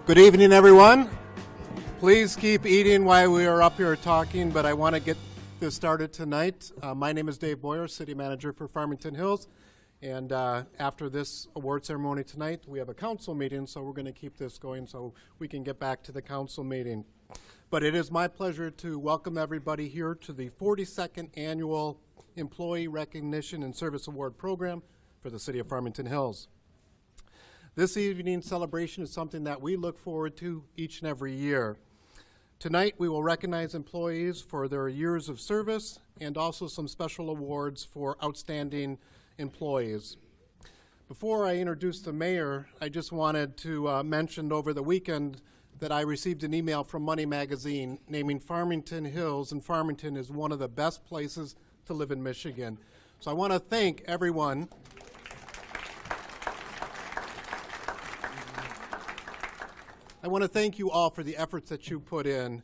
Good evening, everyone. Please keep eating while we are up here talking, but I want to get this started tonight. My name is Dave Boyer, City Manager for Farmington Hills, and after this award ceremony tonight, we have a council meeting, so we're going to keep this going so we can get back to the council meeting. But it is my pleasure to welcome everybody here to the 42nd Annual Employee Recognition and Service Award Program for the City of Farmington Hills. This evening's celebration is something that we look forward to each and every year. Tonight, we will recognize employees for their years of service and also some special awards for outstanding employees. Before I introduce the mayor, I just wanted to mention over the weekend that I received an email from Money Magazine naming Farmington Hills and Farmington as one of the best places to live in Michigan. So I want to thank everyone. I want to thank you all for the efforts that you put in.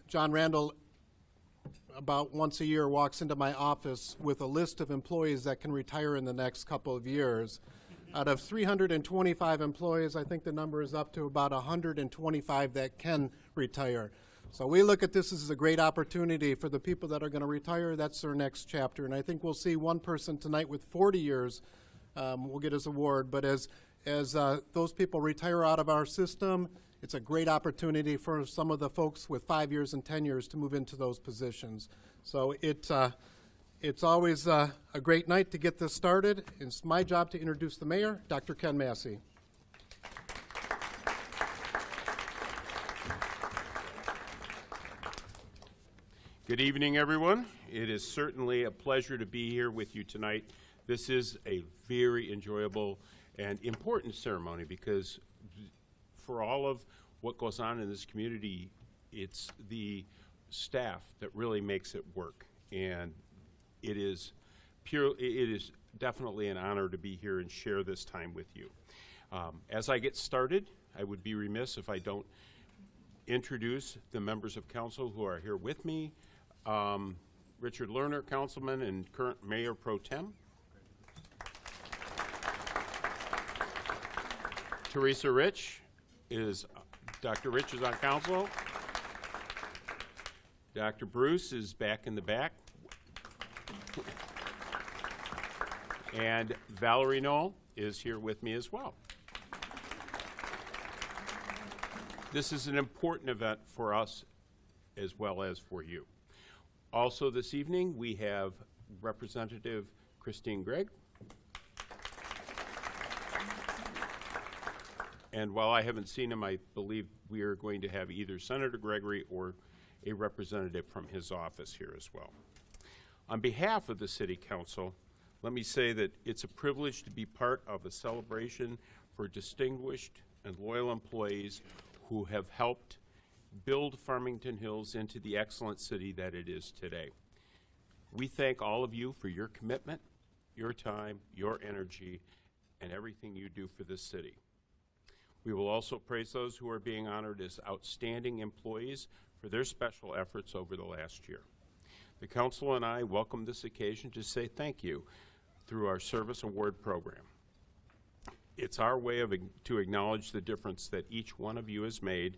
John Randle, about once a year, walks into my office with a list of employees that can retire in the next couple of years. Out of 325 employees, I think the number is up to about 125 that can retire. So we look at this as a great opportunity for the people that are going to retire. That's their next chapter. And I think we'll see one person tonight with 40 years will get his award. But as those people retire out of our system, it's a great opportunity for some of the folks with 5 years and 10 years to move into those positions. So it's always a great night to get this started. It's my job to introduce the mayor, Dr. Ken Massey. Good evening, everyone. It is certainly a pleasure to be here with you tonight. This is a very enjoyable and important ceremony because for all of what goes on in this community, it's the staff that really makes it work. And it is definitely an honor to be here and share this time with you. As I get started, I would be remiss if I don't introduce the members of council who are here with me. Richard Lerner, Councilman and current Mayor Pro Tem. Teresa Rich is, Dr. Rich is on council. Dr. Bruce is back in the back. And Valerie Knoll is here with me as well. This is an important event for us as well as for you. Also this evening, we have Representative Christine Gregg. And while I haven't seen him, I believe we are going to have either Senator Gregory or a representative from his office here as well. On behalf of the City Council, let me say that it's a privilege to be part of a celebration for distinguished and loyal employees who have helped build Farmington Hills into the excellent city that it is today. We thank all of you for your commitment, your time, your energy, and everything you do for this city. We will also praise those who are being honored as outstanding employees for their special efforts over the last year. The council and I welcome this occasion to say thank you through our service award program. It's our way to acknowledge the difference that each one of you has made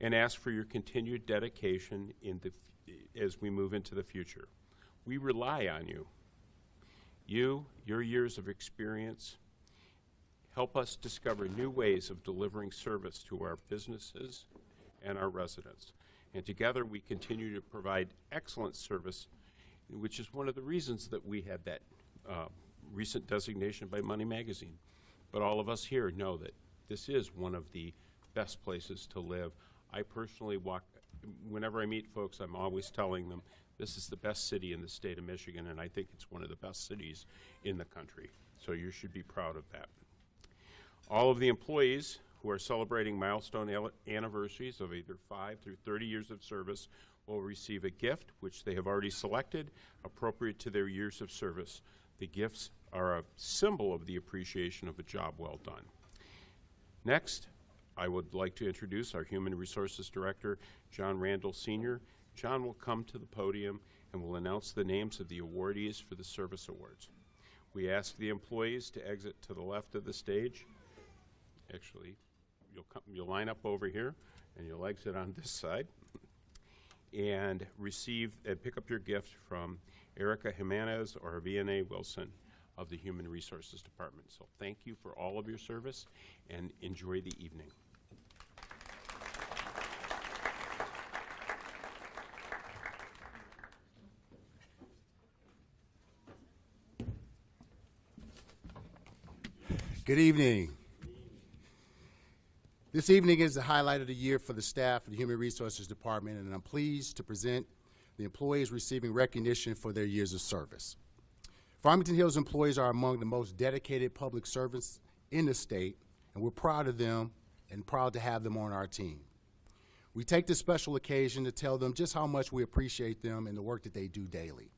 and ask for your continued dedication as we move into the future. We rely on you. Your years of experience, help us discover new ways of delivering service to our businesses and our residents. And together we continue to provide excellent service, which is one of the reasons that we had that recent designation by Money Magazine. But all of us here know that this is one of the best places to live. I personally whenever I meet folks, I'm always telling them this is the best city in the state of Michigan, and I think it's one of the best cities in the country. So you should be proud of that. All of the employees who are celebrating milestone anniversaries of either 5 through 30 years of service will receive a gift, which they have already selected, appropriate to their years of service. The gifts are a symbol of the appreciation of a job well done. Next, I would like to introduce our Human Resources Director, John Randle Sr. John will come to the podium and will announce the names of the awardees for the service awards. We ask the employees to exit to the left of the stage. Actually, you'll line up over here, and you'll exit on this side, and pick up your gift from Erica Jimenez or VNA Wilson of the Human Resources Department. So thank you for all of your service, and enjoy the evening. Good evening. This evening is the highlight of the year for the staff of the Human Resources Department, and I'm pleased to present the employees receiving recognition for their years of service. Farmington Hills employees are among the most dedicated public servants in the state, and we're proud of them and proud to have them on our team. We take this special occasion to tell them just how much we appreciate them and the work that they do daily.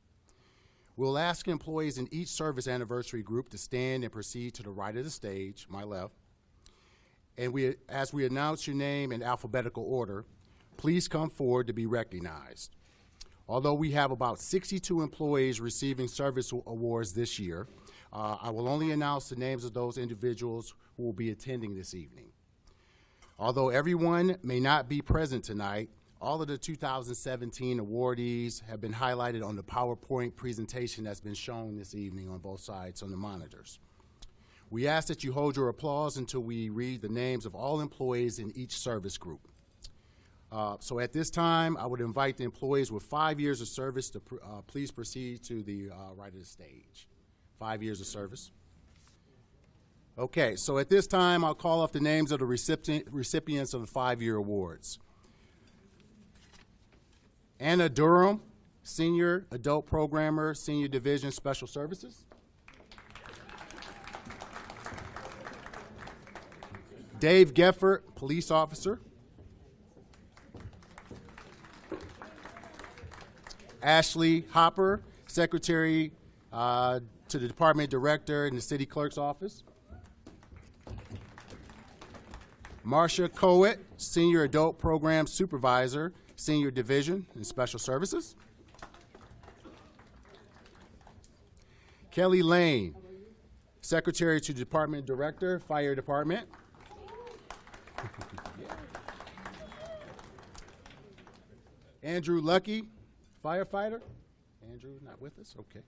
We'll ask employees in each service anniversary group to stand and proceed to the right of the stage, my left. And as we announce your name in alphabetical order, please come forward to be recognized. Although we have about 62 employees receiving service awards this year, I will only announce the names of those individuals who will be attending this evening. Although everyone may not be present tonight, all of the 2017 awardees have been highlighted on the PowerPoint presentation that's been shown this evening on both sides on the monitors. We ask that you hold your applause until we read the names of all employees in each service group. So at this time, I would invite the employees with 5 years of service to please proceed to the right of the stage. 5 years of service. Okay, so at this time, I'll call off the names of the recipients of the 5-year awards. Anna Durham, Senior Adult Programmer, Senior Division Special Services. Dave Geffert, Police Officer. Ashley Hopper, Secretary to the Department Director in the City Clerk's Office. Marcia Coet, Senior Adult Program Supervisor, Senior Division in Special Services. Kelly Lane, Secretary to Department Director, Fire Department. Andrew Lucky, firefighter. Andrew, not with us? Okay.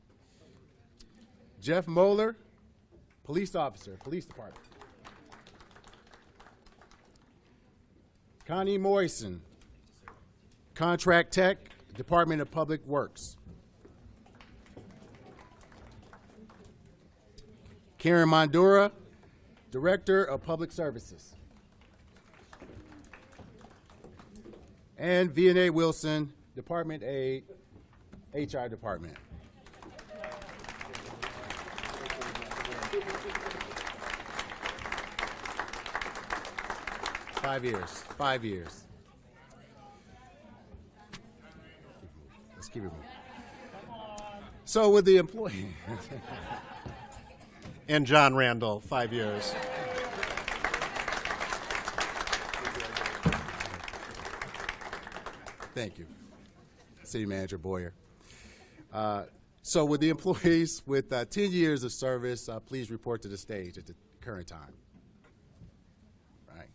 Jeff Moeller, police officer, police department. Connie Moyson, contract tech, Department of Public Works. Karen Mondura, Director of Public Services. And VNA Wilson, Department Aide, HR Department. Five years. Let's keep it moving. So with the employee. And John Randle, 5 years. Thank you, City Manager Boyer. So with the employees with 10 years of service, please report to the stage at the current time. Right.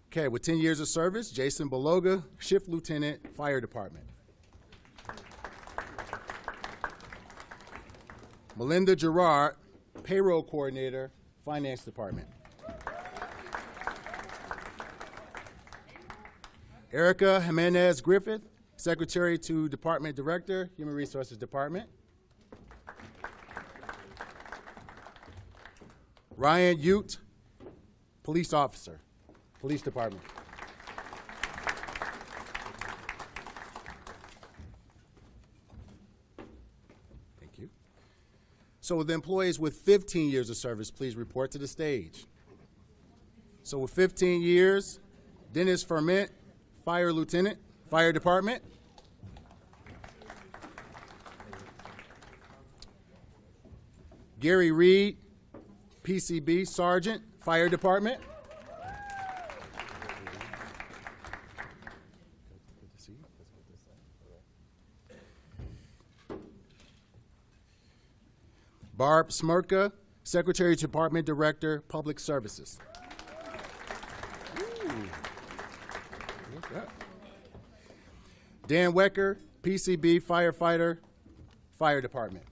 Okay, with 10 years of service, Jason Beloga, Shift Lieutenant, Fire Department. Melinda Gerard, Payroll Coordinator, Finance Department. Erica Jimenez Griffith, Secretary to Department Director, Human Resources Department. Ryan Ute, Police Officer, Police Department. Thank you. So with the employees with 15 years of service, please report to the stage. So with 15 years, Dennis Ferment, Fire Lieutenant, Fire Department. Gary Reed, PCB Sergeant, Fire Department. Barb Smirka, Secretary, Department Director, Public Services. Dan Wecker, PCB firefighter, Fire Department.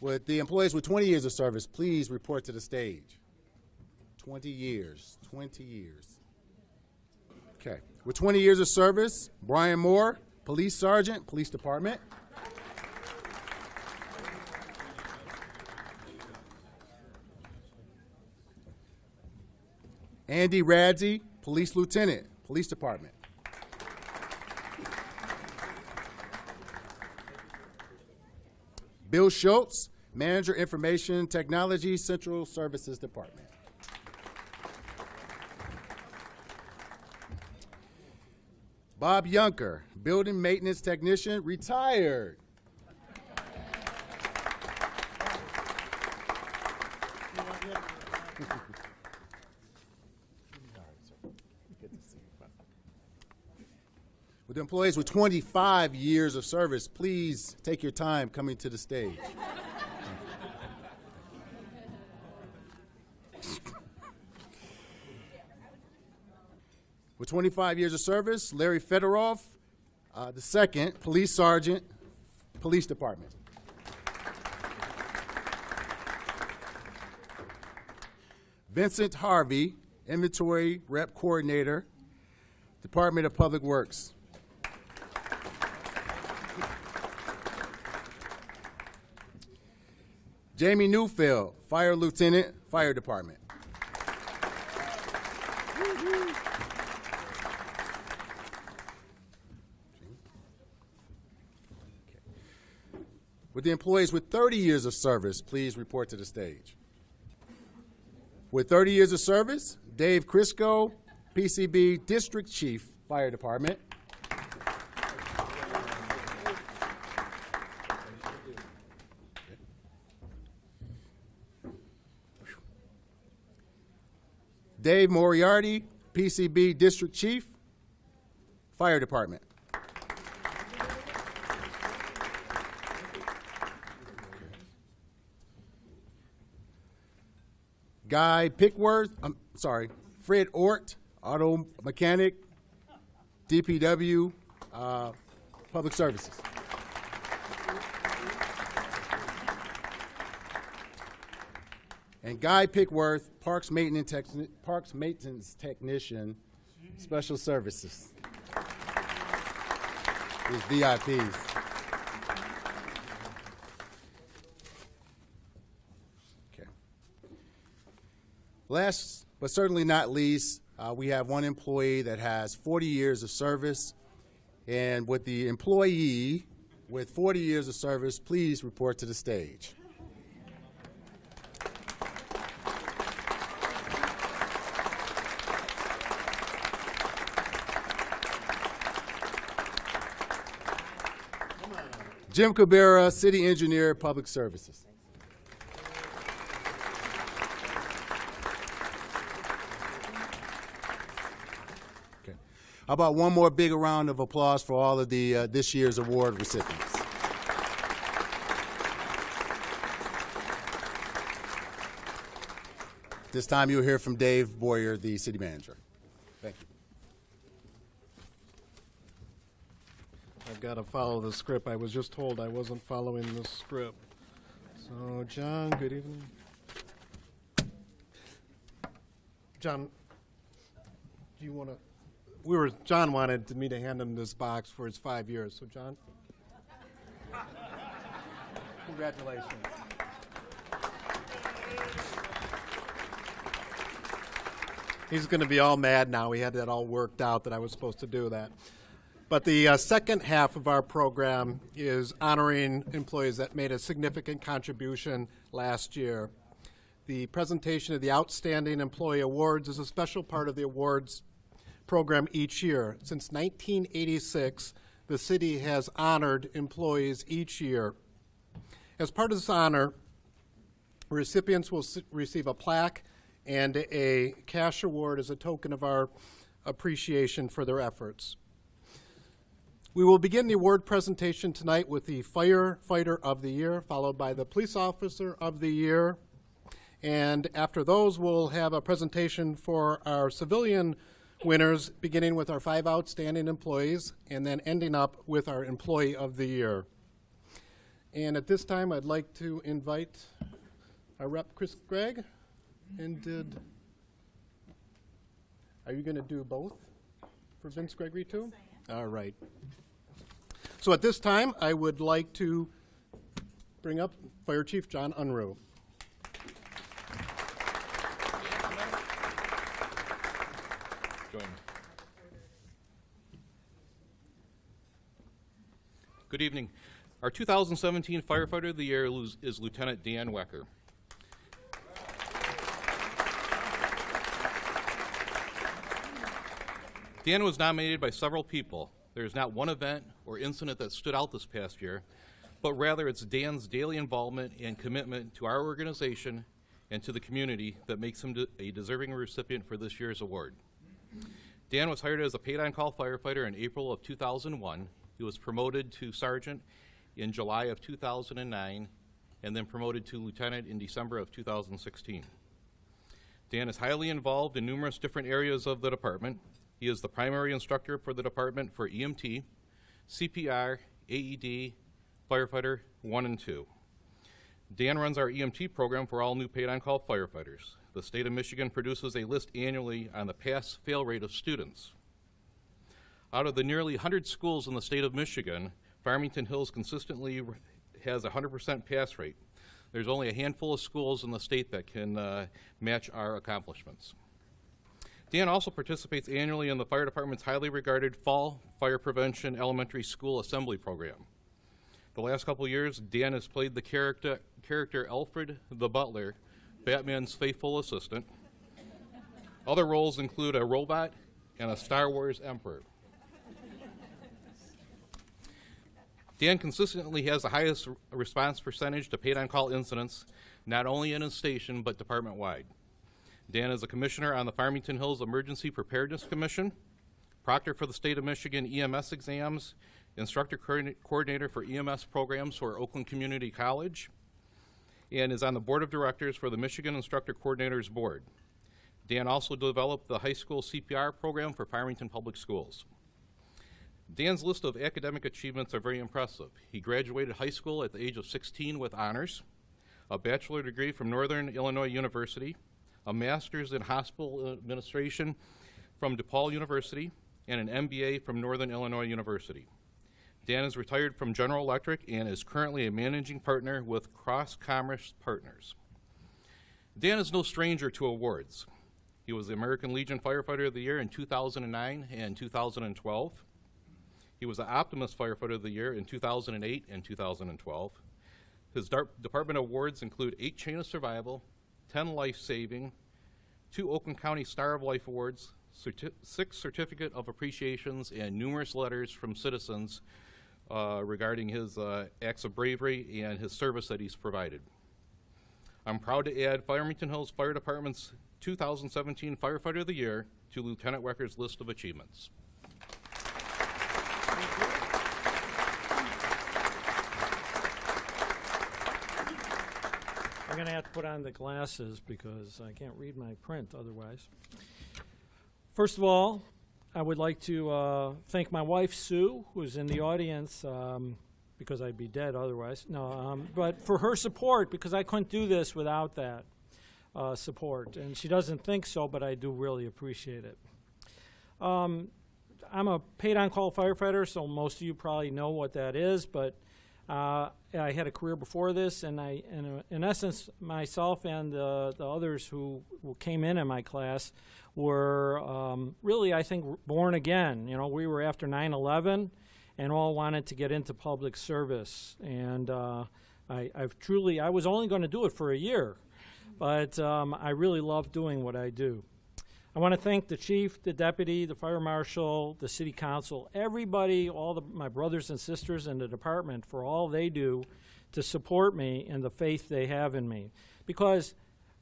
With the employees with 20 years of service, please report to the stage. 20 years, 20 years. Okay. With 20 years of service, Brian Moore, Police Sergeant, Police Department. Andy Radzi, Police Lieutenant, Police Department. Bill Schultz, Manager, Information Technology, Central Services Department. Bob Yunker, Building Maintenance Technician, retired. With employees with 25 years of service, please take your time coming to the stage. With 25 years of service, Larry Fedorov, the second, Police Sergeant, Police Department. Vincent Harvey, Inventory Rep Coordinator, Department of Public Works. Jamie Newfield, Fire Lieutenant, Fire Department. With the employees with 30 years of service, please report to the stage. With 30 years of service, Dave Crisco, PCB District Chief, Fire Department. Dave Moriarty, PCB District Chief, Fire Department. Guy Pickworth, Fred Ort, Auto Mechanic, DPW, Public Services. And Guy Pickworth, Parks Maintenance Technician, Special Services. These VIPs. Okay. Last but certainly not least, we have one employee that has 40 years of service. And with the employee with 40 years of service, please report to the stage. Jim Cabrera, City Engineer, Public Services. Okay. How about one more big round of applause for all of the this year's award recipients? This time you'll hear from Dave Boyer, the City Manager. Thank you. I've got to follow the script. I was just told I wasn't following the script. So, John, good evening. John, do you want to? John wanted me to hand him this box for his 5 years. So, John, congratulations. He's going to be all mad now. We had that all worked out that I was supposed to do that. But the second half of our program is honoring employees that made a significant contribution last year. The presentation of the Outstanding Employee Awards is a special part of the awards program each year. Since 1986, the city has honored employees each year. As part of this honor, recipients will receive a plaque and a cash award as a token of our appreciation for their efforts. We will begin the award presentation tonight with the Firefighter of the Year, followed by the Police Officer of the Year. And after those, we'll have a presentation for our civilian winners, beginning with our 5 outstanding employees, and then ending up with our Employee of the Year. And at this time, I'd like to invite our Rep. Chris Gregg. And are you going to do both for Vince Gregory too? All right. So at this time, I would like to bring up Fire Chief John Unruh. Join me. Good evening. Our 2017 Firefighter of the Year is Lieutenant Dan Wecker. Dan was nominated by several people. There is not one event or incident that stood out this past year, but rather it's Dan's daily involvement and commitment to our organization and to the community that makes him a deserving recipient for this year's award. Dan was hired as a paid-on-call firefighter in April of 2001. He was promoted to sergeant in July of 2009, and then promoted to lieutenant in December of 2016. Dan is highly involved in numerous different areas of the department. He is the primary instructor for the department for EMT, CPR, AED, Firefighter 1 and 2. Dan runs our EMT program for all new paid-on-call firefighters. The state of Michigan produces a list annually on the pass-fail rate of students. Out of the nearly 100 schools in the state of Michigan, Farmington Hills consistently has a 100% pass rate. There's only a handful of schools in the state that can match our accomplishments. Dan also participates annually in the fire department's highly regarded Fall Fire Prevention Elementary School Assembly Program. The last couple of years, Dan has played the character Alfred the Butler, Batman's faithful assistant. Other roles include a robot and a Star Wars Emperor. Dan consistently has the highest response percentage to paid-on-call incidents, not only in his station, but department-wide. Dan is a commissioner on the Farmington Hills Emergency Preparedness Commission, proctor for the state of Michigan EMS exams, instructor coordinator for EMS programs for Oakland Community College, and is on the board of directors for the Michigan Instructor Coordinators Board. Dan also developed the high school CPR program for Farmington Public Schools. Dan's list of academic achievements are very impressive. He graduated high school at the age of 16 with honors, a bachelor degree from Northern Illinois University, a master's in hospital administration from DePaul University, and an MBA from Northern Illinois University. Dan is retired from General Electric and is currently a managing partner with Cross Commerce Partners. Dan is no stranger to awards. He was the American Legion Firefighter of the Year in 2009 and 2012. He was the Optimist Firefighter of the Year in 2008 and 2012. His department awards include 8 Chain of Survival, 10 Life Saving, 2 Oakland County Star of Life Awards, 6 Certificate of Appreciations, and numerous letters from citizens regarding his acts of bravery and his service that he's provided. I'm proud to add Farmington Hills Fire Department's 2017 Firefighter of the Year to Lieutenant Wecker's list of achievements. I'm going to have to put on the glasses because I can't read my print otherwise. First of all, I would like to thank my wife, Sue, who's in the audience, because I'd be dead otherwise. No, but for her support, because I couldn't do this without that support. And she doesn't think so, but I do really appreciate it. I'm a paid-on-call firefighter, so most of you probably know what that is, but I had a career before this, and in essence, myself and the others who came in my class were really, I think, born again. You know, we were after 9/11 and all wanted to get into public service. And I was only going to do it for a year, but I really love doing what I do. I want to thank the chief, the deputy, the fire marshal, the city council, everybody, my brothers and sisters in the department for all they do to support me and the faith they have in me. Because,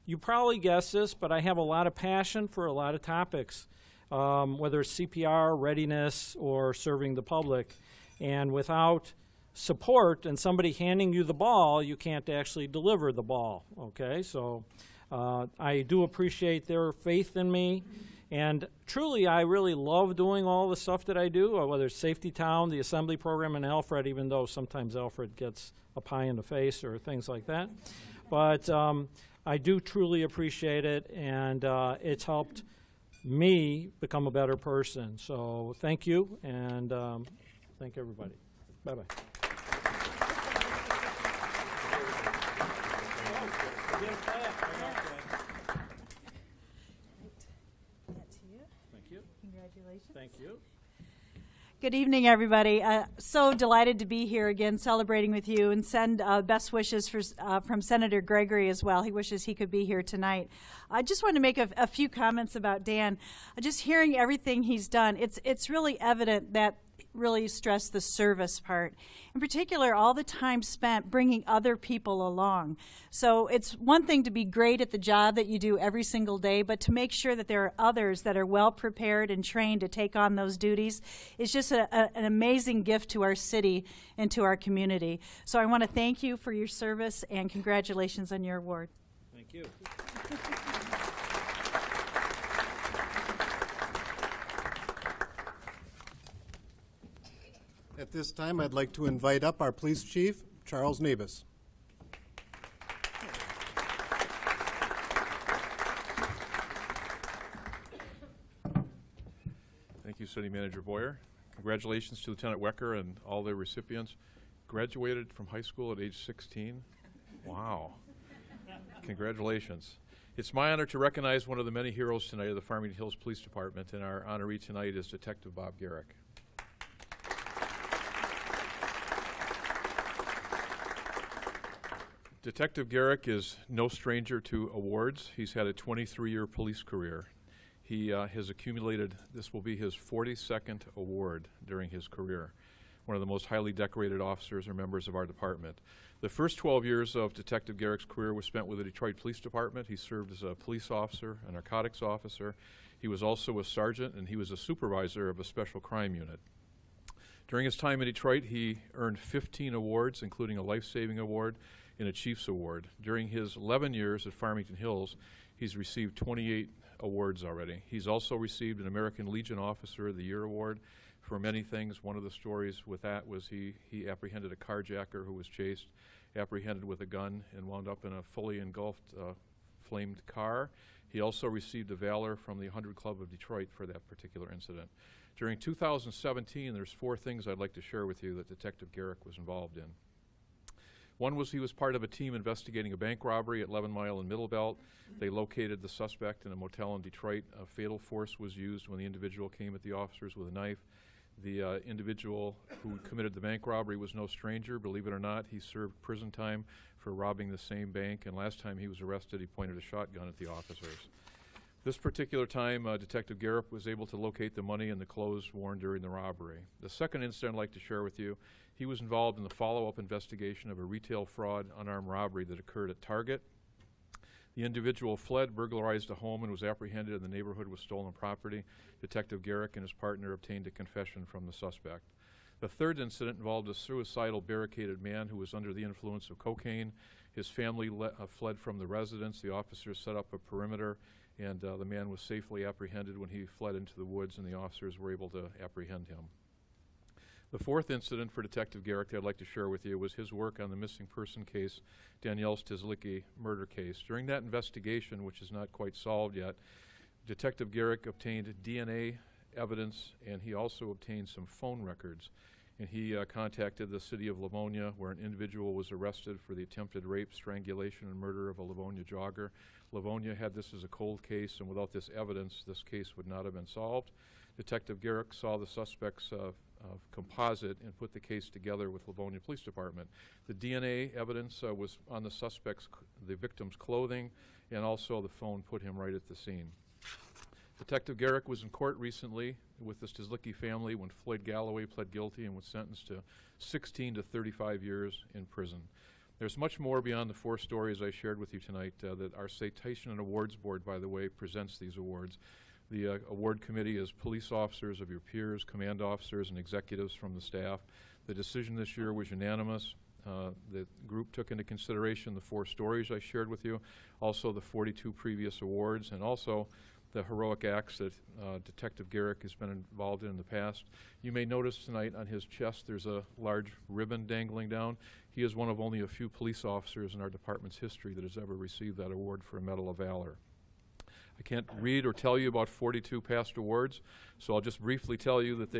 you probably guessed this, but I have a lot of passion for a lot of topics, whether it's CPR, readiness, or serving the public. And without support and somebody handing you the ball, you can't actually deliver the ball, okay? So I do appreciate their faith in me. And truly, I really love doing all the stuff that I do, whether it's Safety Town, the Assembly Program, and Alfred, even though sometimes Alfred gets a pie in the face or things like that. But I do truly appreciate it, and it's helped me become a better person. So thank you, and thank everybody. Bye-bye. Thank you. Congratulations. Thank you. Good evening, everybody. So delighted to be here again, celebrating with you, and send best wishes from Senator Gregory as well. He wishes he could be here tonight. I just want to make a few comments about Dan. Just hearing everything he's done, it's really evident that really stress the service part. In particular, all the time spent bringing other people along. So it's one thing to be great at the job that you do every single day, but to make sure that there are others that are well prepared and trained to take on those duties is just an amazing gift to our city and to our community. So I want to thank you for your service and congratulations on your award. Thank you. At this time, I'd like to invite up our police chief, Charles Nebus. Thank you, City Manager Boyer. Congratulations to Lieutenant Wecker and all their recipients. Graduated from high school at age 16. Wow. Congratulations. It's my honor to recognize one of the many heroes tonight of the Farmington Hills Police Department, and our honoree tonight is Detective Bob Gerak. Detective Gerak is no stranger to awards. He's had a 23-year police career. He has accumulated, this will be his 42nd award during his career. One of the most highly decorated officers or members of our department. The first 12 years of Detective Gerak's career was spent with the Detroit Police Department. He served as a police officer, a narcotics officer. He was also a sergeant, and he was a supervisor of a special crime unit. During his time in Detroit, he earned 15 awards, including a life-saving award and a Chiefs Award. During his 11 years at Farmington Hills, he's received 28 awards already. He's also received an American Legion Officer of the Year Award for many things. One of the stories with that was he apprehended a carjacker who was chased, apprehended with a gun, and wound up in a fully engulfed, flamed car. He also received a Valor from the 100 Club of Detroit for that particular incident. During 2017, there's 4 things I'd like to share with you that Detective Gerak was involved in. One was he was part of a team investigating a bank robbery at 11 Mile and Middle Belt. They located the suspect in a motel in Detroit. A fatal force was used when the individual came at the officers with a knife. The individual who committed the bank robbery was no stranger. Believe it or not, he served prison time for robbing the same bank, and last time he was arrested, he pointed a shotgun at the officers. This particular time, Detective Gerak was able to locate the money and the clothes worn during the robbery. The second incident I'd like to share with you, he was involved in the follow-up investigation of a retail fraud unarmed robbery that occurred at Target. The individual fled, burglarized a home, and was apprehended in the neighborhood with stolen property. Detective Gerak and his partner obtained a confession from the suspect. The third incident involved a suicidal barricaded man who was under the influence of cocaine. His family fled from the residence. The officers set up a perimeter, and the man was safely apprehended when he fled into the woods, and the officers were able to apprehend him. The fourth incident for Detective Gerak that I'd like to share with you was his work on the missing person case, Danielle Stizlicki murder case. During that investigation, which is not quite solved yet, Detective Gerak obtained DNA evidence, and he also obtained some phone records. And he contacted the city of Livonia, where an individual was arrested for the attempted rape, strangulation, and murder of a Livonia jogger. Livonia had this as a cold case, and without this evidence, this case would not have been solved. Detective Gerak saw the suspect's composite and put the case together with Livonia Police Department. The DNA evidence was on the victim's clothing, and also the phone put him right at the scene. Detective Gerak was in court recently with the Stizlicki family when Floyd Galloway pled guilty and was sentenced to 16 to 35 years in prison. There's much more beyond the 4 stories I shared with you tonight that our Citation and Awards Board, by the way, presents these awards. The award committee is police officers of your peers, command officers, and executives from the staff. The decision this year was unanimous. The group took into consideration the 4 stories I shared with you, also the 42 previous awards, and also the heroic acts that Detective Gerak has been involved in the past. You may notice tonight on his chest there's a large ribbon dangling down. He is one of only a few police officers in our department's history that has ever received that award for a Medal of Valor. I can't read or tell you about 42 past awards, so I'll just briefly tell you that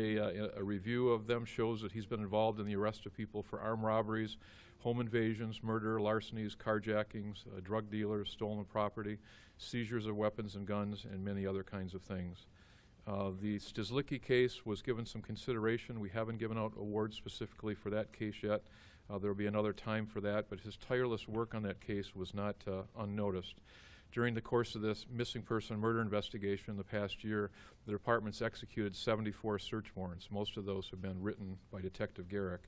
a review of them shows that he's been involved in the arrest of people for armed robberies, home invasions, murder, larcenies, carjackings, drug dealers, stolen property, seizures of weapons and guns, and many other kinds of things. The Stislicki case was given some consideration. We haven't given out awards specifically for that case yet. There will be another time for that, but his tireless work on that case was not unnoticed. During the course of this missing person murder investigation in the past year, the department's executed 74 search warrants. Most of those have been written by Detective Gerak.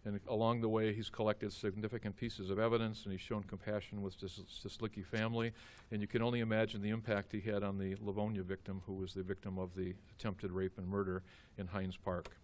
And along the way, he's collected significant pieces of evidence, and he's shown compassion with the Stislicki family. And you can only imagine the impact he had on the Livonia victim, who was the victim of the attempted rape and murder in Hines Park.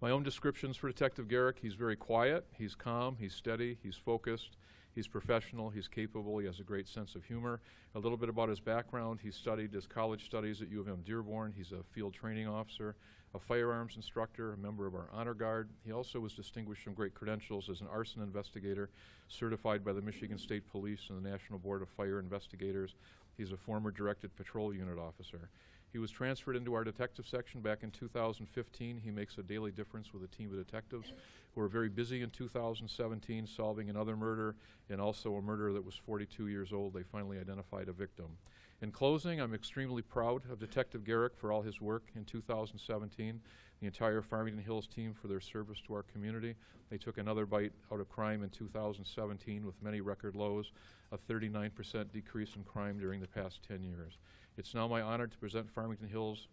My own descriptions for Detective Gerak: he's very quiet, he's calm, he's steady, he's focused, he's professional, he's capable, he has a great sense of humor. A little bit about his background: he studied his college studies at U of M Dearborn. He's a field training officer, a firearms instructor, a member of our honor guard. He also was distinguished from great credentials as an arson investigator, certified by the Michigan State Police and the National Board of Fire Investigators. He's a former directed patrol unit officer. He was transferred into our detective section back in 2015. He makes a daily difference with a team of detectives who are very busy in 2017 solving another murder, and also a murder that was 42 years old. They finally identified a victim. In closing, I'm extremely proud of Detective Gerak for all his work in 2017, the entire Farmington Hills team for their service to our community. They took another bite out of crime in 2017 with many record lows, a 39% decrease in crime during the past 10 years. It's now my honor to present Farmington Hills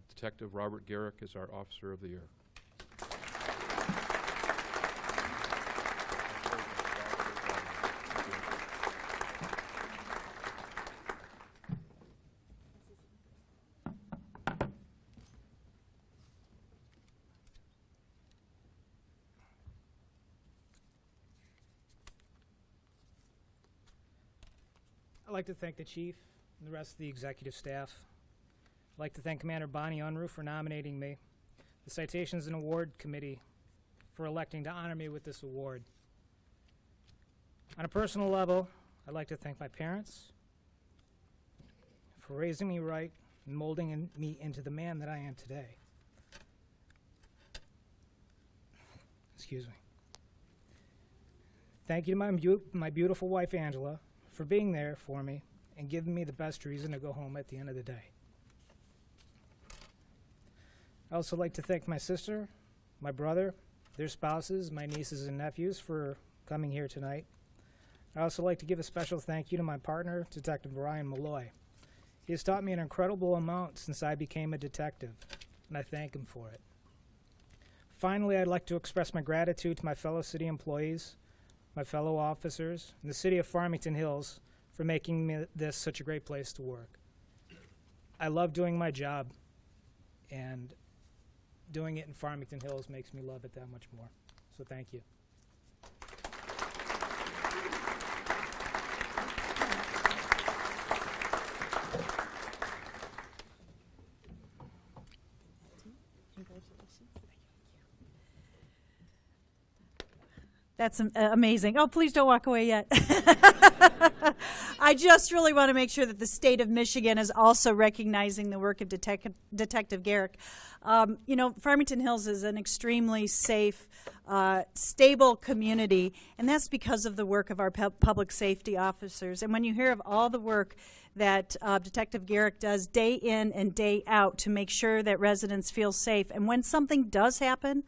Detective Robert Gerak as our Officer of the Year. I'd like to thank the Chief and the rest of the executive staff. I'd like to thank Commander Bonnie Unruh for nominating me, the Citations and Award Committee for electing to honor me with this award. On a personal level, I'd like to thank my parents for raising me right and molding me into the man that I am today. Excuse me. Thank you to my beautiful wife, Angela, for being there for me and giving me the best reason to go home at the end of the day. I also like to thank my sister, my brother, their spouses, my nieces and nephews for coming here tonight. I also like to give a special thank you to my partner, Detective Ryan Malloy. He has taught me an incredible amount since I became a detective, and I thank him for it. Finally, I'd like to express my gratitude to my fellow city employees, my fellow officers, and the city of Farmington Hills for making this such a great place to work. I love doing my job, and doing it in Farmington Hills makes me love it that much more. So thank you. That's amazing. Oh, please don't walk away yet. I just really want to make sure that the state of Michigan is also recognizing the work of Detective Gerak. You know, Farmington Hills is an extremely safe, stable community, and that's because of the work of our public safety officers. And when you hear of all the work that Detective Gerak does day in and day out to make sure that residents feel safe, and when something does happen,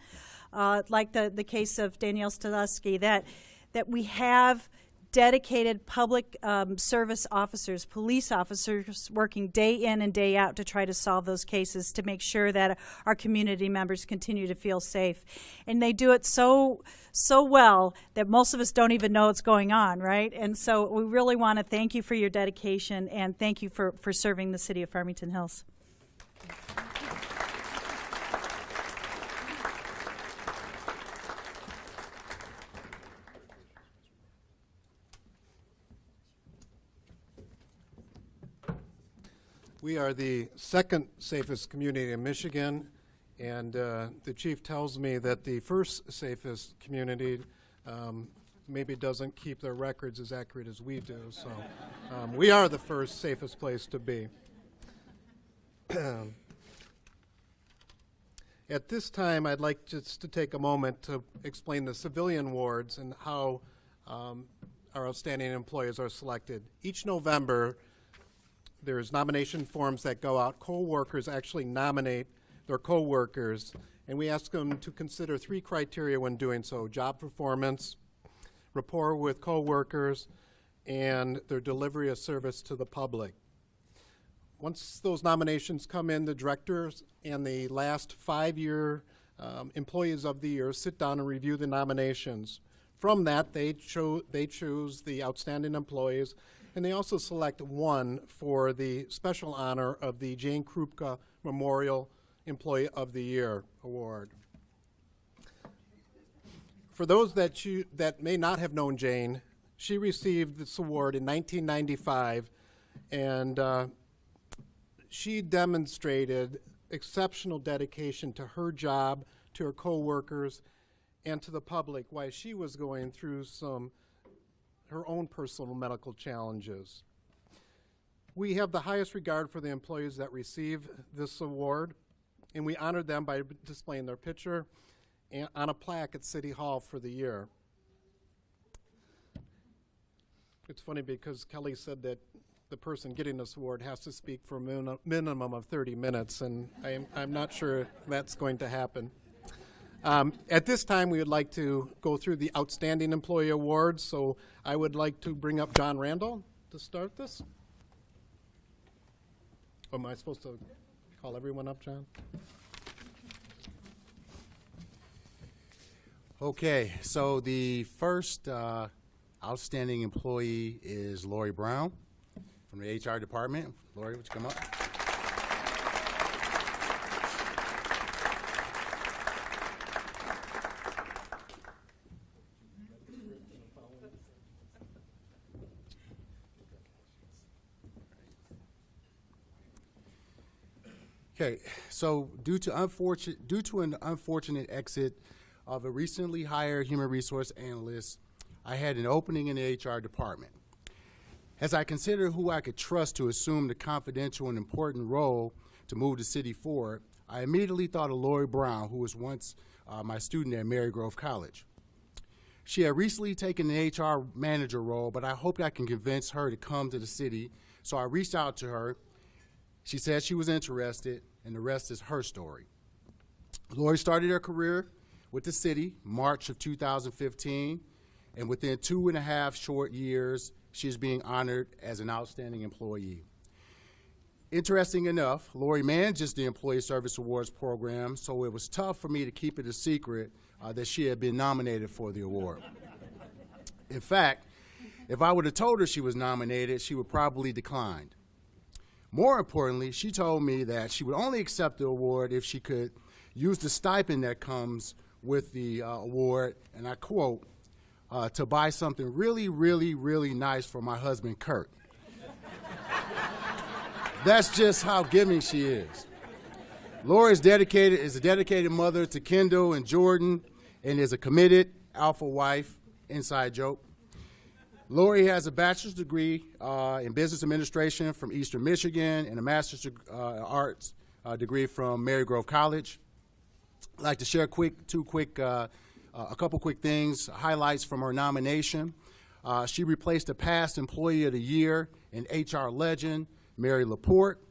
like the case of Danielle Stislicki, that we have dedicated public service officers, police officers working day in and day out to try to solve those cases, to make sure that our community members continue to feel safe. And they do it so well that most of us don't even know what's going on, right? And so we really want to thank you for your dedication, and thank you for serving the city of Farmington Hills. We are the second safest community in Michigan, and the chief tells me that the first safest community maybe doesn't keep their records as accurate as we do. So we are the first safest place to be. At this time, I'd like just to take a moment to explain the civilian wards and how our outstanding employees are selected. Each November, there's nomination forms that go out. Co-workers actually nominate their co-workers, and we ask them to consider 3 criteria when doing so: job performance, rapport with co-workers, and their delivery of service to the public. Once those nominations come in, the directors and the last 5-year employees of the year sit down and review the nominations. From that, they choose the outstanding employees, and they also select one for the special honor of the Jane Krupka Memorial Employee of the Year Award. For those that may not have known Jane, she received this award in 1995, and she demonstrated exceptional dedication to her job, to her co-workers, and to the public while she was going through her own personal medical challenges. We have the highest regard for the employees that receive this award, and we honor them by displaying their picture on a plaque at City Hall for the year. It's funny because Kelly said that the person getting this award has to speak for a minimum of 30 minutes, and I'm not sure that's going to happen. At this time, we would like to go through the Outstanding Employee Awards, so I would like to bring up John Randle to start this. Oh, am I supposed to call everyone up, John? Okay, so the first outstanding employee is Lori Brown from the HR department. Lori, would you come up? Okay, so due to an unfortunate exit of a recently hired human resource analyst, I had an opening in the HR department. As I considered who I could trust to assume the confidential and important role to move the city forward, I immediately thought of Lori Brown, who was once my student at Marygrove College. She had recently taken an HR manager role, but I hoped I can convince her to come to the city, so I reached out to her. She said she was interested, and the rest is her story. Lori started her career with the city March of 2015, and within 2.5 short years, she is being honored as an outstanding employee. Interesting enough, Lori manages the Employee Service Awards program, so it was tough for me to keep it a secret that she had been nominated for the award. In fact, if I would have told her she was nominated, she would probably decline. More importantly, she told me that she would only accept the award if she could use the stipend that comes with the award, and I quote, to buy something really, really, really nice for my husband, Kurt. That's just how giving she is. Lori is a dedicated mother to Kendall and Jordan, and is a committed alpha wife, inside joke. Lori has a bachelor's degree in business administration from Eastern Michigan and a master's arts degree from Marygrove College. I'd like to share a couple quick things, highlights from her nomination. She replaced a past Employee of the Year and HR legend, Mary Laporte.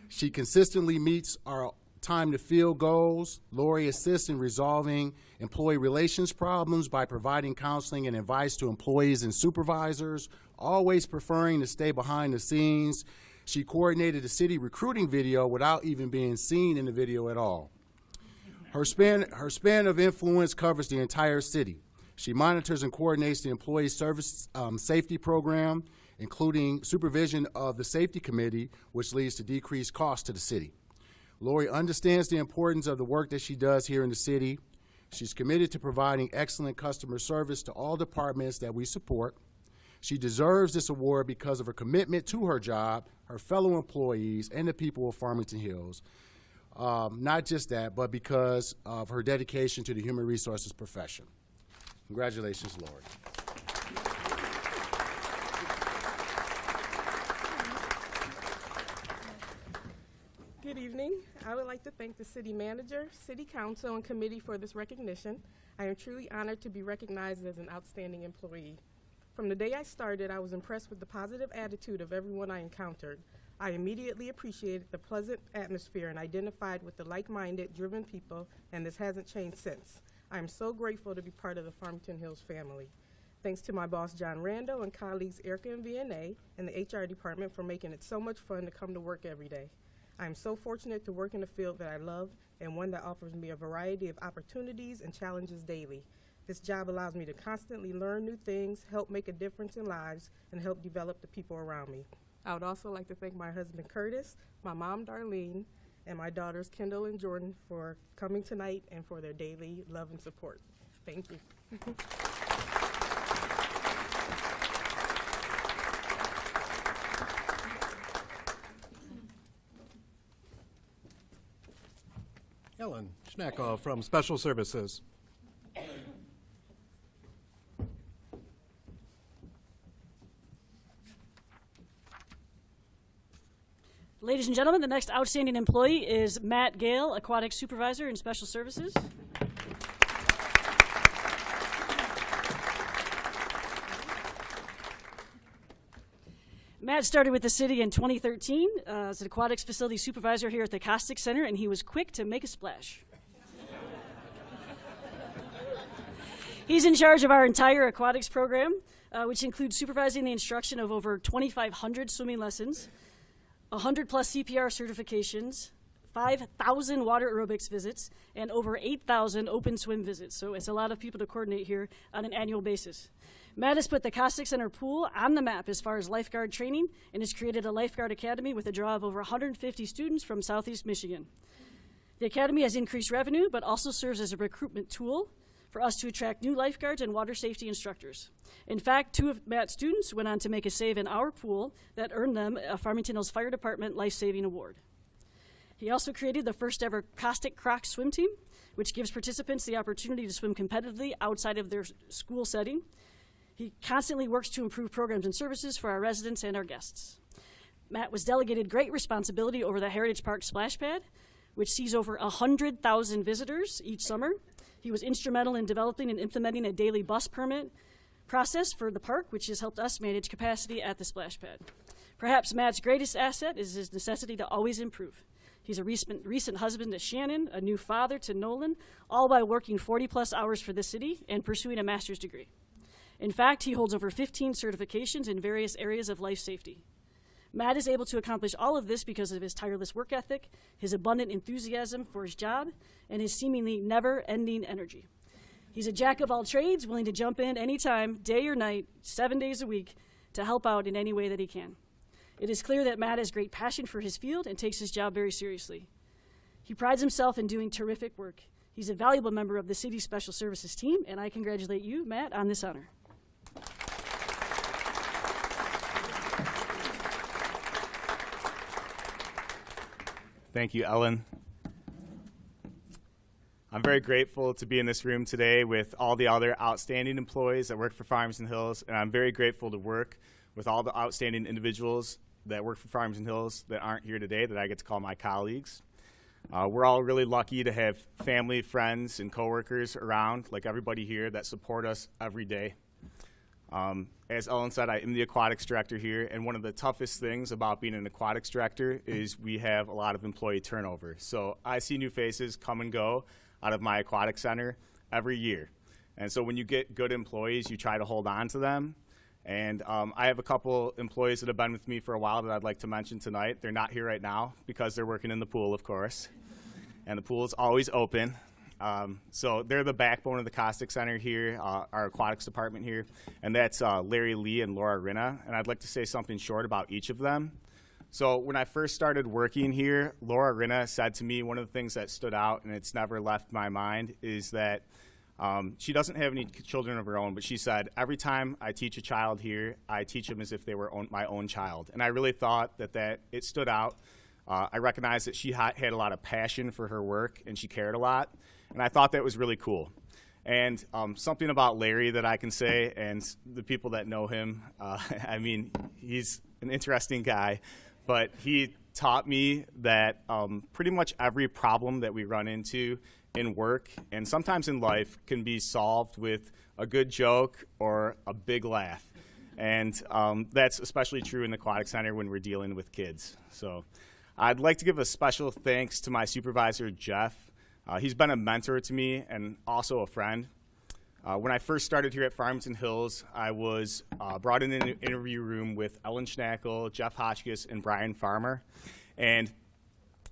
She consistently meets our time to field goals. Lori assists in resolving employee relations problems by providing counseling and advice to employees and supervisors, always preferring to stay behind the scenes. She coordinated the city recruiting video without even being seen in the video at all. Her span of influence covers the entire city. She monitors and coordinates the employee service safety program, including supervision of the safety committee, which leads to decreased costs to the city. Lori understands the importance of the work that she does here in the city. She's committed to providing excellent customer service to all departments that we support. She deserves this award because of her commitment to her job, her fellow employees, and the people of Farmington Hills. Not just that, but because of her dedication to the human resources profession. Congratulations, Lori. Good evening. I would like to thank the city manager, city council, and committee for this recognition. I am truly honored to be recognized as an outstanding employee. From the day I started, I was impressed with the positive attitude of everyone I encountered. I immediately appreciated the pleasant atmosphere and identified with the like-minded, driven people, and this hasn't changed since. I am so grateful to be part of the Farmington Hills family. Thanks to my boss, John Randle, and colleagues Erica and VNA, and the HR department for making it so much fun to come to work every day. I am so fortunate to work in a field that I love and one that offers me a variety of opportunities and challenges daily. This job allows me to constantly learn new things, help make a difference in lives, and help develop the people around me. I would also like to thank my husband, Curtis, my mom, Darlene, and my daughters, Kendall and Jordan, for coming tonight and for their daily love and support. Thank you. Ellen Schneckl from Special Services. Ladies and gentlemen, the next outstanding employee is Matt Gale, Aquatic Supervisor in Special Services. Matt started with the city in 2013 as an aquatics facility supervisor here at the Caustic Center, and he was quick to make a splash. He's in charge of our entire aquatics program, which includes supervising the instruction of over 2,500 swimming lessons, 100 plus CPR certifications, 5,000 water aerobics visits, and over 8,000 open swim visits. So it's a lot of people to coordinate here on an annual basis. Matt has put the Caustic Center pool on the map as far as lifeguard training and has created a lifeguard academy with a draw of over 150 students from Southeast Michigan. The academy has increased revenue, but also serves as a recruitment tool for us to attract new lifeguards and water safety instructors. In fact, 2 of Matt's students went on to make a save in our pool that earned them a Farmington Hills Fire Department Life Saving Award. He also created the first ever Caustic Croc swim team, which gives participants the opportunity to swim competitively outside of their school setting. He constantly works to improve programs and services for our residents and our guests. Matt was delegated great responsibility over the Heritage Park Splash Pad, which sees over 100,000 visitors each summer. He was instrumental in developing and implementing a daily bus permit process for the park, which has helped us manage capacity at the splash pad. Perhaps Matt's greatest asset is his necessity to always improve. He's a recent husband to Shannon, a new father to Nolan, all while working 40-plus hours for the city and pursuing a master's degree. In fact, he holds over 15 certifications in various areas of life safety. Matt is able to accomplish all of this because of his tireless work ethic, his abundant enthusiasm for his job, and his seemingly never-ending energy. He's a jack of all trades, willing to jump in anytime, day or night, 7 days a week, to help out in any way that he can. It is clear that Matt has great passion for his field and takes his job very seriously. He prides himself in doing terrific work. He's a valuable member of the city's Special Services team, and I congratulate you, Matt, on this honor. Thank you, Ellen. I'm very grateful to be in this room today with all the other outstanding employees that work for Farmington Hills, and I'm very grateful to work with all the outstanding individuals that work for Farmington Hills that aren't here today that I get to call my colleagues. We're all really lucky to have family, friends, and coworkers around, like everybody here, that support us every day. As Ellen said, I am the aquatics director here, and one of the toughest things about being an aquatics director is we have a lot of employee turnover. So I see new faces come and go out of my aquatic center every year. And so when you get good employees, you try to hold on to them. And I have a couple employees that have been with me for a while that I'd like to mention tonight. They're not here right now because they're working in the pool, of course. And the pool is always open. So they're the backbone of the Caustic Center here, our aquatics department here, and that's Larry Lee and Laura Rinna, and I'd like to say something short about each of them. So when I first started working here, Laura Rinna said to me, one of the things that stood out, and it's never left my mind, is that she doesn't have any children of her own, but she said, every time I teach a child here, I teach them as if they were my own child. And I really thought that it stood out. I recognized that she had a lot of passion for her work, and she cared a lot. And I thought that was really cool. And something about Larry that I can say, and the people that know him, I mean, he's an interesting guy, but he taught me that pretty much every problem that we run into in work and sometimes in life can be solved with a good joke or a big laugh. And that's especially true in the Aquatic Center when we're dealing with kids. So I'd like to give a special thanks to my supervisor, Jeff. He's been a mentor to me and also a friend. When I first started here at Farmington Hills, I was brought in an interview room with Ellen Schnackle, Jeff Hotchkiss, and Brian Farmer. And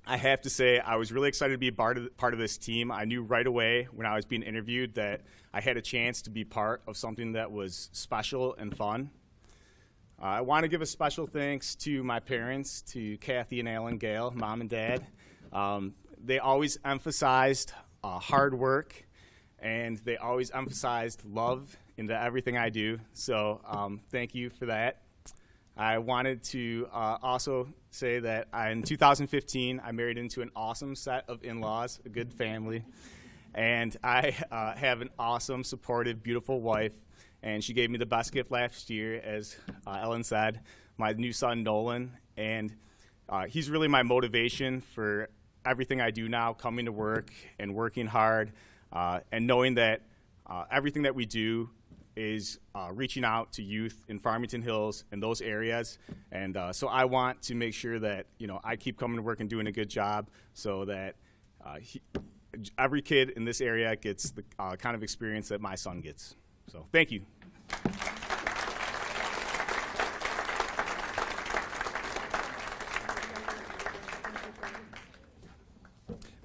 I have to say, I was really excited to be part of this team. I knew right away when I was being interviewed that I had a chance to be part of something that was special and fun. I want to give a special thanks to my parents, to Kathy and Alan Gale, Mom and Dad. They always emphasized hard work, and they always emphasized love into everything I do. So thank you for that. I wanted to also say that in 2015, I married into an awesome set of in-laws, a good family. And I have an awesome, supportive, beautiful wife. And she gave me the best gift last year, as Ellen said, my new son, Nolan. And he's really my motivation for everything I do now, coming to work and working hard, and knowing that everything that we do is reaching out to youth in Farmington Hills and those areas. And so I want to make sure that, I keep coming to work and doing a good job so that every kid in this area gets the kind of experience that my son gets. So thank you.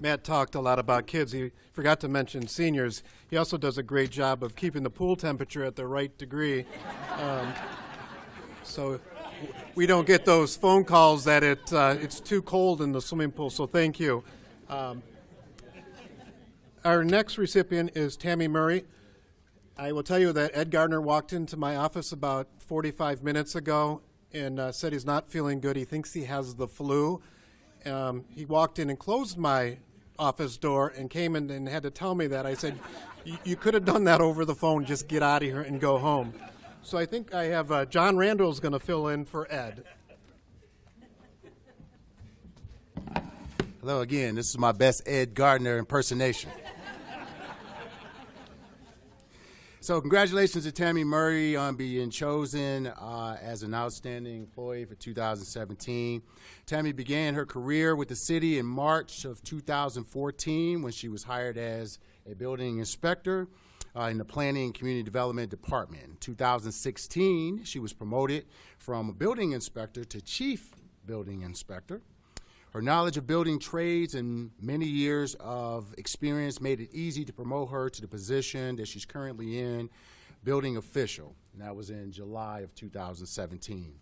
Matt talked a lot about kids. He forgot to mention seniors. He also does a great job of keeping the pool temperature at the right degree. So we don't get those phone calls that it's too cold in the swimming pool, so thank you. Our next recipient is Tammy Murray. I will tell you that Ed Gardner walked into my office about 45 minutes ago and said he's not feeling good. He thinks he has the flu. He walked in and closed my office door and came in and had to tell me that. I said, you could have done that over the phone. Just get out of here and go home. So I think I have John Randle is going to fill in for Ed. Hello again. This is my best Ed Gardner impersonation. So congratulations to Tammy Murray on being chosen as an outstanding employee for 2017. Tammy began her career with the city in March of 2014 when she was hired as a building inspector in the Planning and Community Development Department. In 2016, she was promoted from a building inspector to chief building inspector. Her knowledge of building trades and many years of experience made it easy to promote her to the position that she's currently in, building official, and that was in July of 2017.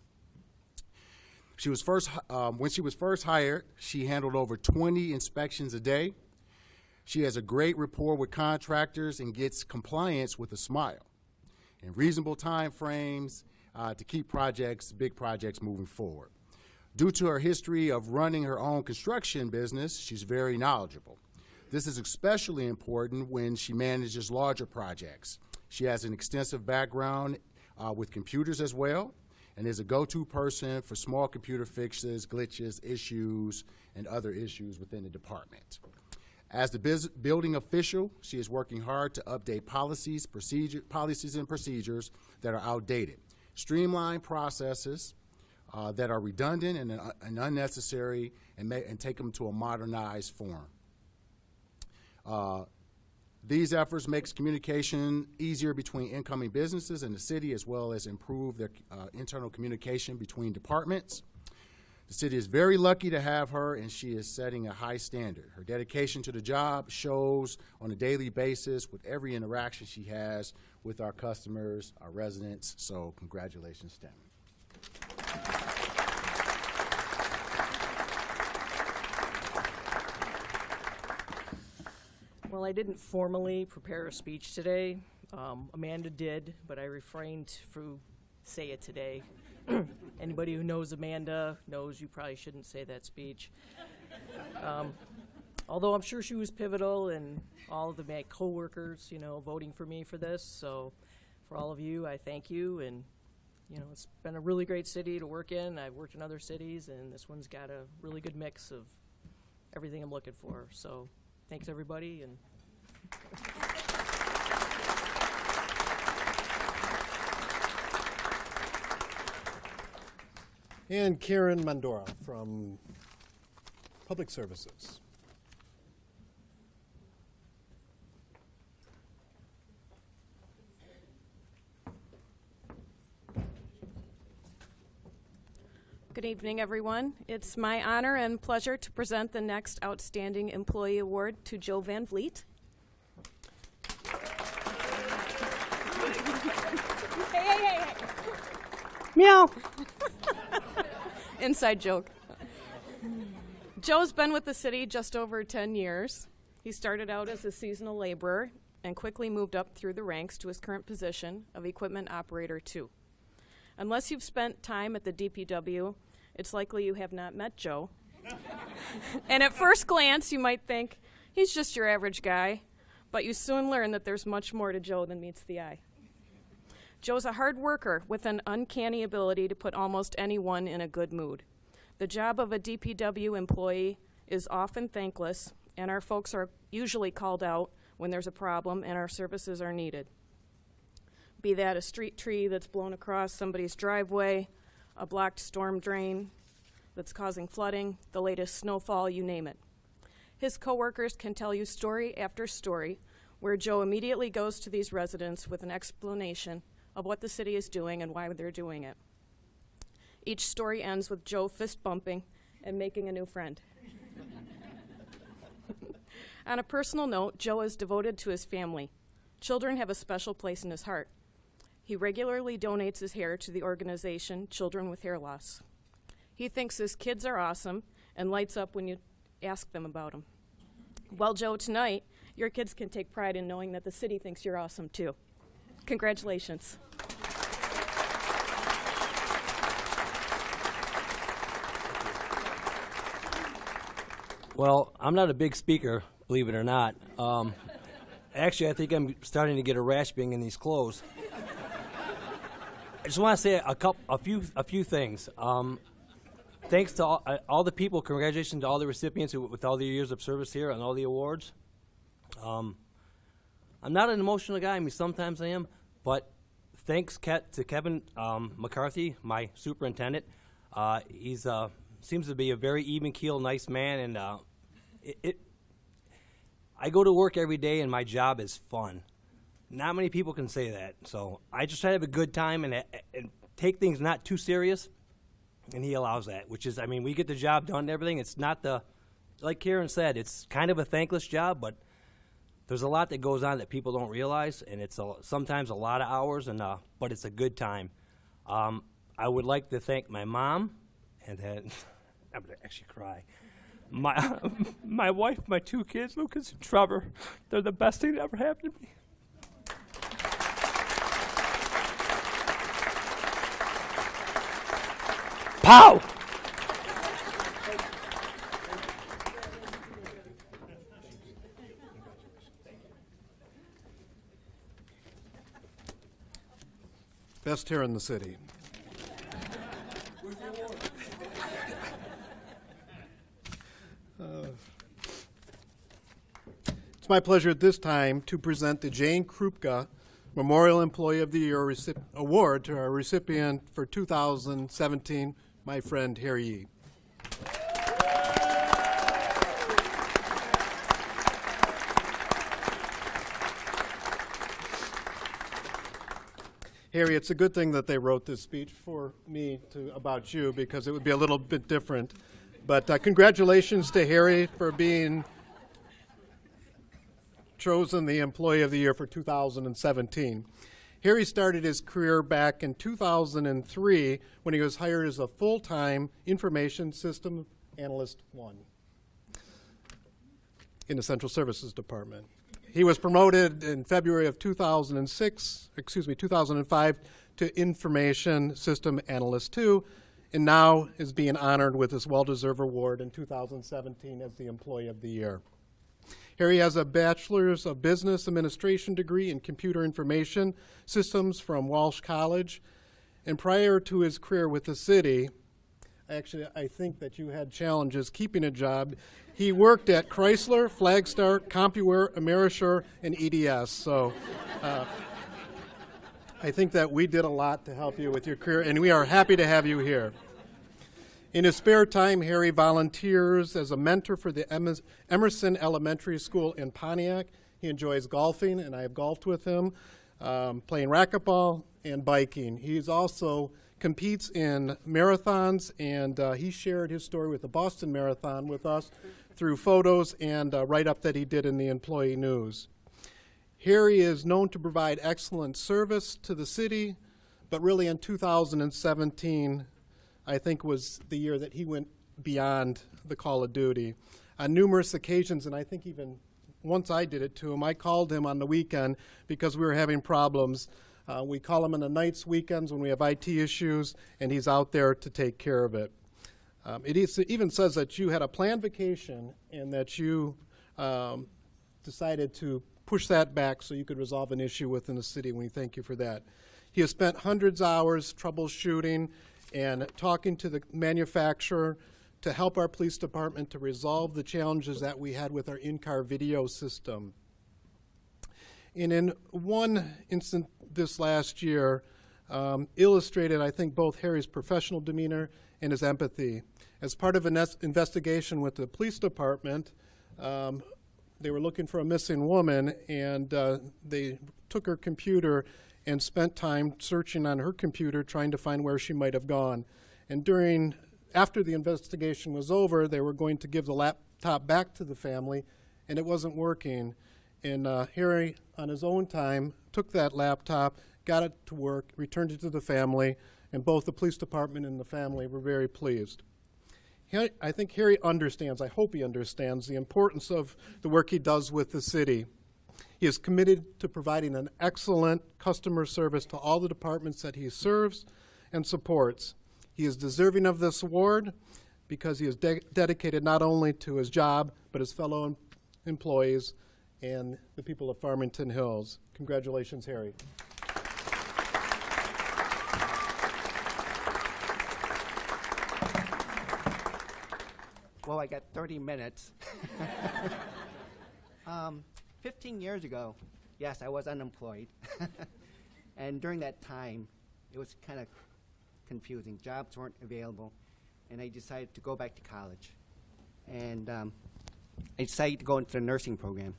She was when she was first hired, she handled over 20 inspections a day. She has a great rapport with contractors and gets compliance with a smile and reasonable time frames to keep big projects moving forward. Due to her history of running her own construction business, she's very knowledgeable. This is especially important when she manages larger projects. She has an extensive background with computers as well, and is a go-to person for small computer fixes, glitches, issues, and other issues within the department. As the building official, she is working hard to update policies and procedures that are outdated, streamline processes that are redundant and unnecessary, and take them to a modernized form. These efforts makes communication easier between incoming businesses and the city, as well as improve their internal communication between departments. The city is very lucky to have her, and she is setting a high standard. Her dedication to the job shows on a daily basis with every interaction she has with our customers, our residents, so congratulations, Tammy. Well, I didn't formally prepare a speech today. Amanda did, but I refrained to say it today. Anybody who knows Amanda knows you probably shouldn't say that speech. Although I'm sure she was pivotal in all of my coworkers, voting for me for this. So for all of you, I thank you. And, it's been a really great city to work in. I've worked in other cities, and this one's got a really good mix of everything I'm looking for. So thanks, everybody. And And Karen Mandora from Public Services. Good evening, everyone. It's my honor and pleasure to present the next Outstanding Employee Award to Joe Van Vliet. Hey. meow. Inside joke. Joe's been with the city just over 10 years. He started out as a seasonal laborer and quickly moved up through the ranks to his current position of Equipment Operator 2. Unless you've spent time at the DPW, it's likely you have not met Joe. And at first glance, you might think, he's just your average guy, but you soon learn that there's much more to Joe than meets the eye. Joe's a hard worker with an uncanny ability to put almost anyone in a good mood. The job of a DPW employee is often thankless, and our folks are usually called out when there's a problem and our services are needed. Be that a street tree that's blown across somebody's driveway, a blocked storm drain that's causing flooding, the latest snowfall, you name it. His coworkers can tell you story after story where Joe immediately goes to these residents with an explanation of what the city is doing and why they're doing it. Each story ends with Joe fist bumping and making a new friend. On a personal note, Joe is devoted to his family. Children have a special place in his heart. He regularly donates his hair to the organization Children with Hair Loss. He thinks his kids are awesome and lights up when you ask them about them. Well, Joe, tonight, your kids can take pride in knowing that the city thinks you're awesome, too. Congratulations. Well, I'm not a big speaker, believe it or not. Actually, I think I'm starting to get a rash being in these clothes. I just want to say a few things. Thanks to all the people. Congratulations to all the recipients with all the years of service here and all the awards. I'm not an emotional guy. I mean, sometimes I am, but thanks to Kevin McCarthy, my superintendent. He's seems to be a very even-keeled, nice man, and I go to work every day, and my job is fun. Not many people can say that, so I just try to have a good time and take things not too serious, and he allows that, which is, I mean, we get the job done and everything. It's not like Karen said, it's kind of a thankless job, but there's a lot that goes on that people don't realize, and it's sometimes a lot of hours, but it's a good time. I would like to thank my mom, and then I'm going to actually cry. My wife, my two kids, Lucas and Trevor, they're the best thing that ever happened to me. Pow! Best hair in the city. my pleasure at this time to present the Jane Krupka Memorial Employee of the Year Award to our recipient for 2017, my friend Harry Yee. Harry, it's a good thing that they wrote this speech for me about you, because it would be a little bit different. But congratulations to Harry for being chosen the Employee of the Year for 2017. Harry started his career back in 2003 when he was hired as a full-time Information System Analyst 1 in the Central Services Department. He was promoted in February of 2005 to Information System Analyst 2, and now is being honored with this well-deserved award in 2017 as the Employee of the Year. Harry has a Bachelor's of Business Administration degree in Computer Information Systems from Walsh College, and prior to his career with the city, actually, I think that you had challenges keeping a job. He worked at Chrysler, Flagstar, CompuWare, Amerisure, and EDS. So I think that we did a lot to help you with your career, and we are happy to have you here. In his spare time, Harry volunteers as a mentor for the Emerson Elementary School in Pontiac. He enjoys golfing, and I have golfed with him, playing racquetball and biking. He's also competes in marathons, and he shared his story with the Boston Marathon with us through photos and a write-up that he did in the Employee News. Harry is known to provide excellent service to the city, but really in 2017, I think was the year that he went beyond the call of duty. On numerous occasions, and I think even once I did it to him, I called him on the weekend because we were having problems. We call him on the nights, weekends when we have IT issues, and he's out there to take care of it. It even says that you had a planned vacation and that you decided to push that back so you could resolve an issue within the city, and we thank you for that. He has spent hundreds of hours troubleshooting and talking to the manufacturer to help our police department to resolve the challenges that we had with our in-car video system. And in one instance this last year, illustrated, I think, both Harry's professional demeanor and his empathy. As part of an investigation with the police department, they were looking for a missing woman, and they took her computer and spent time searching on her computer trying to find where she might have gone. And after the investigation was over, they were going to give the laptop back to the family, and it wasn't working. And Harry, on his own time, took that laptop, got it to work, returned it to the family, and both the police department and the family were very pleased. I think Harry understands, I hope he understands, the importance of the work he does with the city. He is committed to providing an excellent customer service to all the departments that he serves and supports. He is deserving of this award because he is dedicated not only to his job, but his fellow employees and the people of Farmington Hills. Congratulations, Harry. Well, I got 30 minutes. 15 years ago, yes, I was unemployed. And during that time, it was kind of confusing. Jobs weren't available, and I decided to go back to college. And I decided to go into the nursing program.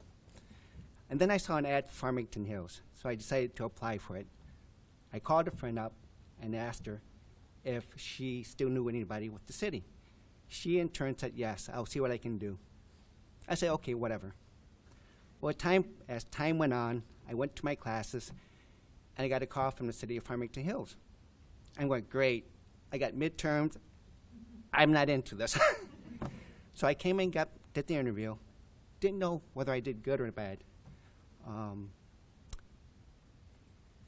And then I saw an ad for Farmington Hills, so I decided to apply for it. I called a friend up and asked her if she still knew anybody with the city. She in turn said, yes, I'll see what I can do. I said, okay, whatever. Well, as time went on, I went to my classes, and I got a call from the city of Farmington Hills. I'm going, great. I got midterms. I'm not into this. So I came and did the interview. Didn't know whether I did good or bad.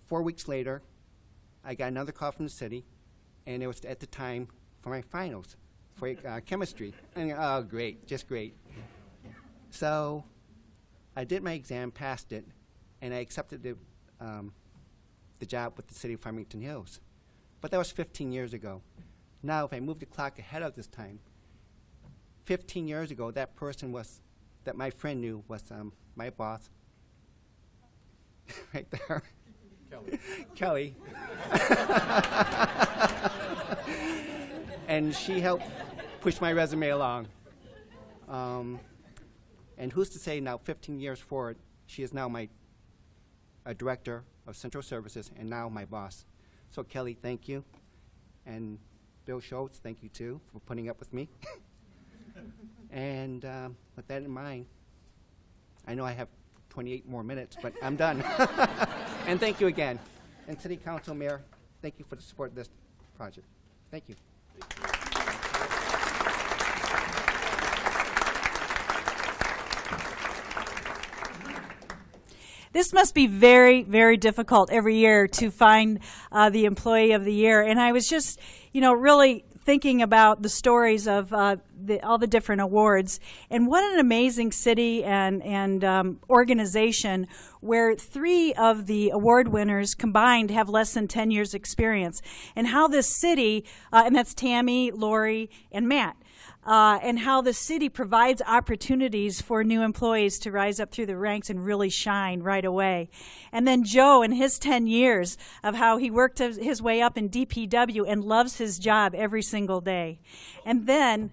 4 weeks later, I got another call from the city, and it was at the time for my finals for chemistry. And oh, great, just great. So I did my exam, passed it, and I accepted the job with the city of Farmington Hills. But that was 15 years ago. Now, if I move the clock ahead of this time, 15 years ago, that person that my friend knew was my boss, right there, Kelly. And she helped push my resume along. And who's to say now, 15 years forward, she is now my director of Central Services and now my boss. So Kelly, thank you. And Bill Schultz, thank you too for putting up with me. And with that in mind, I know I have 28 more minutes, but I'm done. And thank you again. And City Council, Mayor, thank you for the support of this project. Thank you. This must be very, very difficult every year to find the Employee of the Year. And I was just, really thinking about the stories of all the different awards. And what an amazing city and organization where 3 of the award winners combined have less than 10 years experience. And how this city, and that's Tammy, Lori, and Matt, and how the city provides opportunities for new employees to rise up through the ranks and really shine right away. And then Joe and his 10 years of how he worked his way up in DPW and loves his job every single day. And then,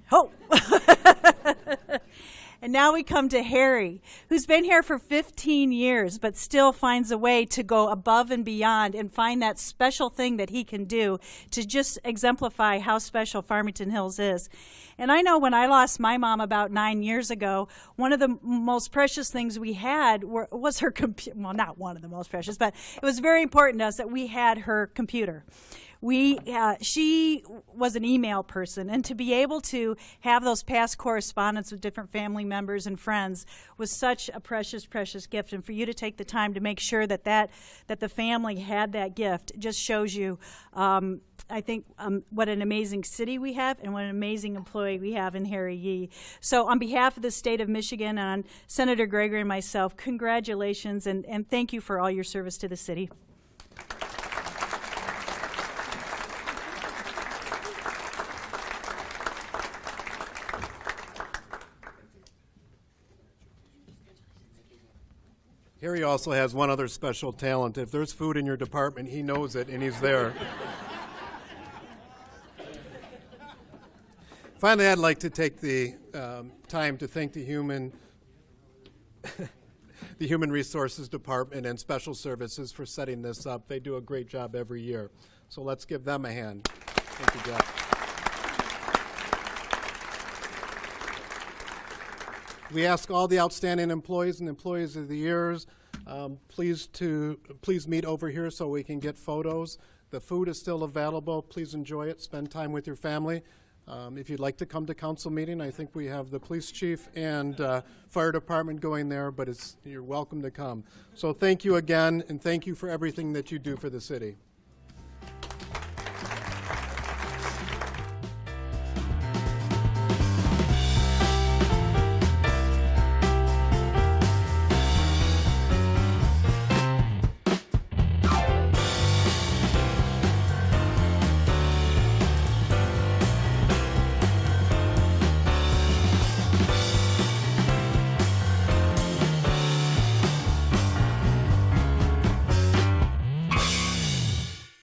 and now we come to Harry, who's been here for 15 years, but still finds a way to go above and beyond and find that special thing that he can do to just exemplify how special Farmington Hills is. And I know when I lost my mom about 9 years ago, one of the most precious things we had was her computer. Well, not one of the most precious, but it was very important to us that we had her computer. She was an email person, and to be able to have those past correspondence with different family members and friends was such a precious, precious gift. And for you to take the time to make sure that the family had that gift just shows you, I think, what an amazing city we have and what an amazing employee we have in Harry Yee. So on behalf of the state of Michigan and on Senator Gregory and myself, congratulations and thank you for all your service to the city. Harry also has one other special talent. If there's food in your department, he knows it, and he's there. Finally, I'd like to take the time to thank the Human Resources Department and Special Services for setting this up. They do a great job every year. So let's give them a hand. Thank you, Jeff. We ask all the outstanding employees and employees of the years, please meet over here so we can get photos. The food is still available. Please enjoy it. Spend time with your family. If you'd like to come to council meeting, I think we have the police chief and fire department going there, but you're welcome to come. So thank you again, and thank you for everything that you do for the city.